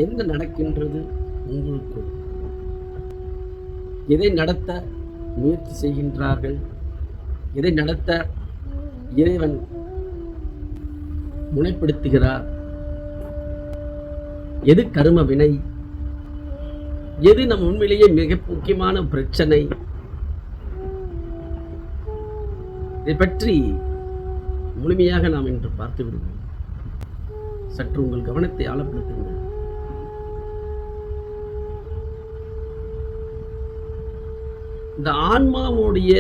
என்ன நடக்கின்றது உங்களுக்குள்? எதை நடத்த முயற்சி செய்கின்றார்கள்? எதை நடத்த இறைவன் முனைப்படுத்துகிறார்? எது கர்ம வினை? எது நம் உண்மையிலேயே மிக முக்கியமான பிரச்சனை? இதை பற்றி முழுமையாக நாம் இன்று பார்த்து விடுவோம். சற்று உங்கள் கவனத்தை ஆழப்படுத்துங்கள். இந்த ஆன்மாவுடைய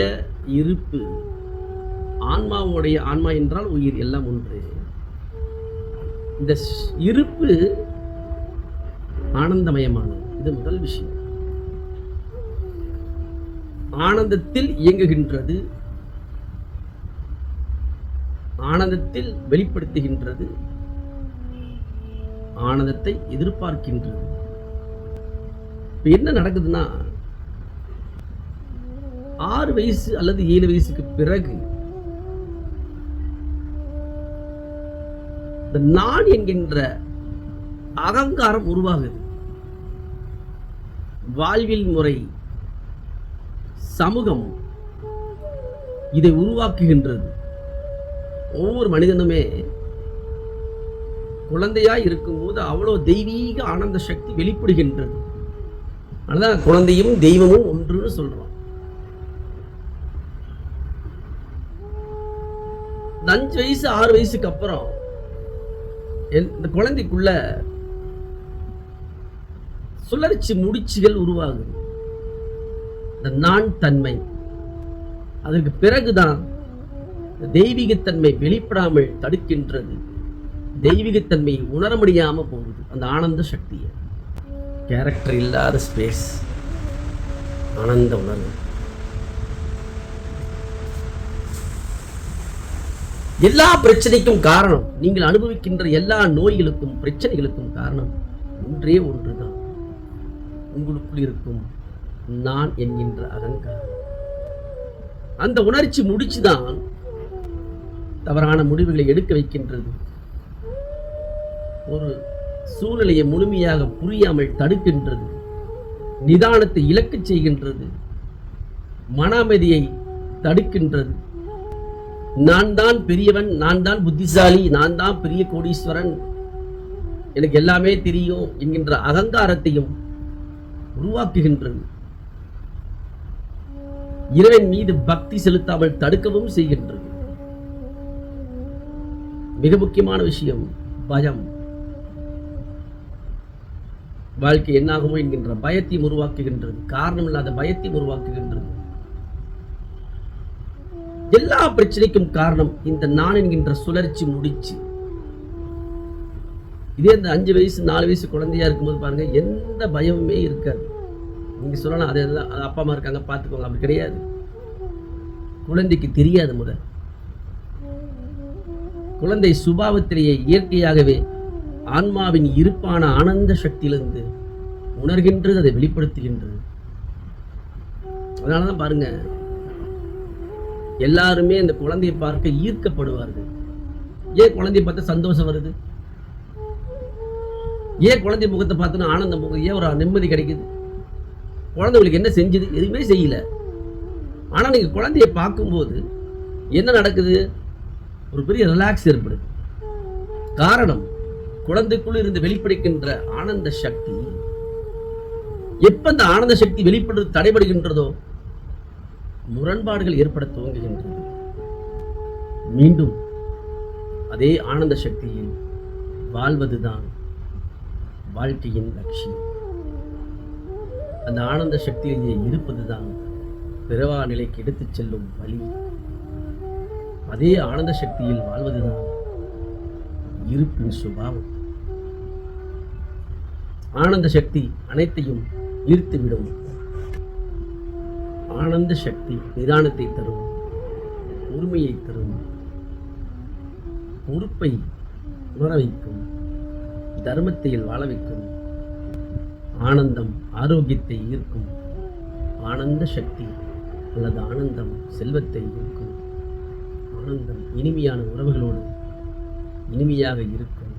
இருப்பு, ஆன்மா என்றால் உயிர், எல்லாம் ஒன்று. இந்த இருப்பு ஆனந்தமயமானது. இது முதல் விஷயம். ஆனந்தத்தில் இயங்குகின்றது, ஆனந்தத்தில் வெளிப்படுத்துகின்றது, ஆனந்தத்தை எதிர்பார்க்கின்றது. இப்ப என்ன நடக்குதுன்னா, 6 வயசு அல்லது 7 வயசுக்கு பிறகு இந்த நான் என்கின்ற அகங்காரம் உருவாகுது. வாழ்வில் முறை, சமூகம் இதை உருவாக்குகின்றது. ஒவ்வொரு மனிதனுமே குழந்தையாய் இருக்கும்போது அவ்வளவு தெய்வீக ஆனந்த சக்தி வெளிப்படுகின்றது. அதனால குழந்தையும் தெய்வமும் ஒன்றுன்னு சொல்றோம். 5 வயசு 6 வயசுக்கு அப்புறம் இந்த குழந்தைக்குள்ள சுழற்சி முடிச்சுகள் உருவாகுது. இந்த நான் தன்மை, அதற்கு பிறகுதான் தெய்வீகத்தன்மை வெளிப்படாமல் தடுக்கின்றது. தெய்வீகத்தன்மையை உணர முடியாம போகுது. அந்த ஆனந்த சக்தியை, கேரக்டர் இல்லாத ஸ்பேஸ், ஆனந்த உணர்வு. எல்லா பிரச்சனைக்கும் காரணம், நீங்கள் அனுபவிக்கின்ற எல்லா நோய்களுக்கும் பிரச்சனைகளுக்கும் காரணம் ஒன்றே ஒன்றுதான். உங்களுக்குள் இருக்கும் நான் என்கின்ற அகங்காரம். அந்த உணர்ச்சி முடிச்சுதான் தவறான முடிவுகளை எடுக்க வைக்கின்றது. ஒரு சூழ்நிலையை முழுமையாக புரியாமல் தடுக்கின்றது. நிதானத்தை இழக்கச் செய்கின்றது. மன அமைதியை தடுக்கின்றது. நான் தான் பெரியவன், நான் தான் புத்திசாலி, நான் தான் பெரிய கோடீஸ்வரன், எனக்கு எல்லாமே தெரியும் என்கின்ற அகங்காரத்தையும் உருவாக்குகின்றது. இறைவன் மீது பக்தி செலுத்தாமல் தடுக்கவும் செய்கின்றது. மிக முக்கியமான விஷயம் பயம். வாழ்க்கை என்னாகுமோ என்கின்ற பயத்தையும் உருவாக்குகின்றது. காரணம் இல்லாத பயத்தையும் உருவாக்குகின்றது. எல்லா பிரச்சனைக்கும் காரணம் இந்த நான் என்கின்ற சுழற்சி முடிச்சு. இதே இந்த 5 வயசு 4 வயசு குழந்தையா இருக்கும்போது பாருங்க, எந்த பயமுமே இருக்காது. நீங்க சொல்லலாம் அதெல்லாம் அப்பா அம்மா இருக்காங்க பார்த்துக்கோங்க, அப்படி கிடையாது. குழந்தைக்கு தெரியாது. முதல் குழந்தை சுபாவத்திலேயே இயற்கையாகவே ஆன்மாவின் இருப்பான ஆனந்த சக்தியிலிருந்து உணர்கின்றது, அதை வெளிப்படுத்துகின்றது. அதனாலதான் பாருங்க, எல்லாருமே இந்த குழந்தையை பார்க்க ஈர்க்கப்படுவார்கள். ஏன் குழந்தையை பார்த்து சந்தோஷம் வருது? ஏன் குழந்தை முகத்தை பார்த்தோன்னா ஆனந்தம் போகுது? ஏன் ஒரு நிம்மதி கிடைக்குது? குழந்தைங்களுக்கு என்ன செஞ்சுது? எதுவுமே செய்யல. ஆனா நீங்க குழந்தையை பார்க்கும்போது என்ன நடக்குது? ஒரு பெரிய ரிலாக்ஸ் ஏற்படுது. காரணம், குழந்தைக்குள் இருந்து வெளிப்படுகின்ற ஆனந்த சக்தி. எப்ப அந்த ஆனந்த சக்தி வெளிப்படுறது தடைபடுகின்றதோ முரண்பாடுகள் ஏற்பட துவங்குகின்றது. மீண்டும் அதே ஆனந்த சக்தியில் வாழ்வதுதான் வாழ்க்கையின் லட்சியம். அந்த ஆனந்த சக்தியிலேயே இருப்பதுதான் பிறவா நிலைக்கு எடுத்துச் செல்லும் வழி. அதே ஆனந்த சக்தியில் வாழ்வதுதான் இருப்பின் சுபாவம். ஆனந்த சக்தி அனைத்தையும் ஈர்த்துவிடும். ஆனந்த சக்தி நிதானத்தை தரும், உரிமையை தரும், பொறுப்பை உணர வைக்கும், தர்மத்தில் வாழ வைக்கும். ஆனந்தம் ஆரோக்கியத்தை ஈர்க்கும். ஆனந்த சக்தி அல்லது ஆனந்தம் செல்வத்தை ஈர்க்கும். ஆனந்தம் இனிமையான உறவுகளோடு இனிமையாக இருக்கும்.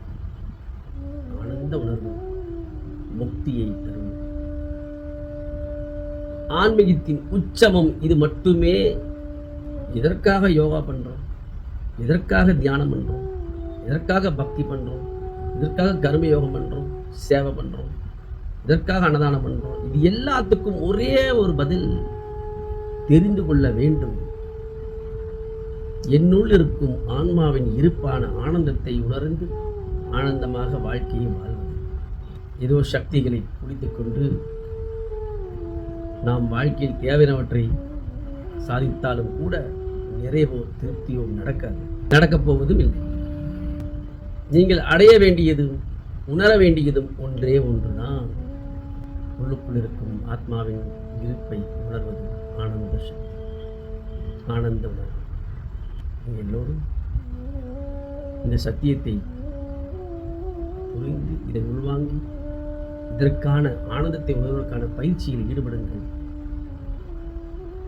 ஆனந்த உணர்வு முக்தியை தரும். ஆன்மீகத்தின் உச்சமம் இது மட்டுமே. எதற்காக யோகா பண்றோம், எதற்காக தியானம் பண்றோம், எதற்காக பக்தி பண்றோம், எதற்காக கர்ம யோகம் பண்றோம், சேவை பண்றோம், எதற்காக அன்னதானம் பண்றோம், இது எல்லாத்துக்கும் ஒரே ஒரு பதில் தெரிந்து கொள்ள வேண்டும். என்னுள் இருக்கும் ஆன்மாவின் இருப்பான ஆனந்தத்தை உணர்ந்து ஆனந்தமாக வாழ்க்கையை வாழ்வது. ஏதோ சக்திகளை குடித்துக் கொண்டு நாம் வாழ்க்கையில் தேவையானவற்றை சாதித்தாலும் கூட நிறைவோ திருப்தியோ நடக்கப் போவதும் இல்லை. நீங்கள் அடைய வேண்டியதும் உணர வேண்டியதும் ஒன்றே ஒன்றுதான். உள்ளுக்குள் இருக்கும் ஆத்மாவின் இருப்பை உணர்வது ஆனந்த சக்தி, ஆனந்த உணர்வு. நீங்கள் எல்லோரும் இந்த சத்தியத்தை புரிந்து இதை உள்வாங்கி இதற்கான ஆனந்தத்தை உணர்வதற்கான பயிற்சியில் ஈடுபடுங்கள்.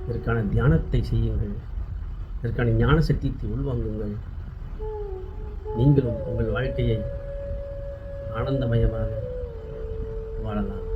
இதற்கான தியானத்தை செய்யுங்கள். இதற்கான ஞான சத்தியத்தை உள்வாங்குங்கள். நீங்களும் உங்கள் வாழ்க்கையை ஆனந்தமயமாக வாழலாம்.